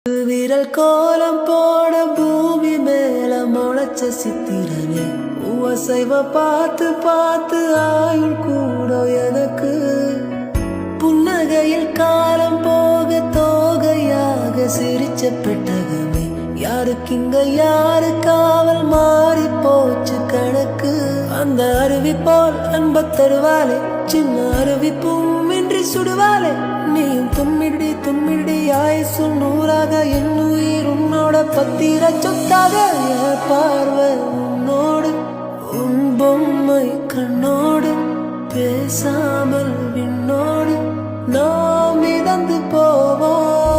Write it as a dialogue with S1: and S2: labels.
S1: விரல் கோலம் போட பூமி மேல முளைச்ச சித்திரனே உவசைவ பார்த்து பார்த்து ஆயுள் கூட எனக்கு புன்னகையில் காலம் போக தோகையாக சிரிச்ச பெட்டகமே யாருக்கிங்க யாரு காவல் மாறி போச்சு கணக்கு அந்த அருவி போல் அன்ப தருவாலே சின்ன அருவி பூமின்றி சுடுவாலே நீயும் தும்மிடி ஆயுசு நூறாக என் உயிர் உன்னோட பத்திர சொத்தாக என் பார்வை உன்னோடு உன் பொம்மை கண்ணோடு பேசாமல் விண்ணோடு நாம் மிதந்து போவோம்.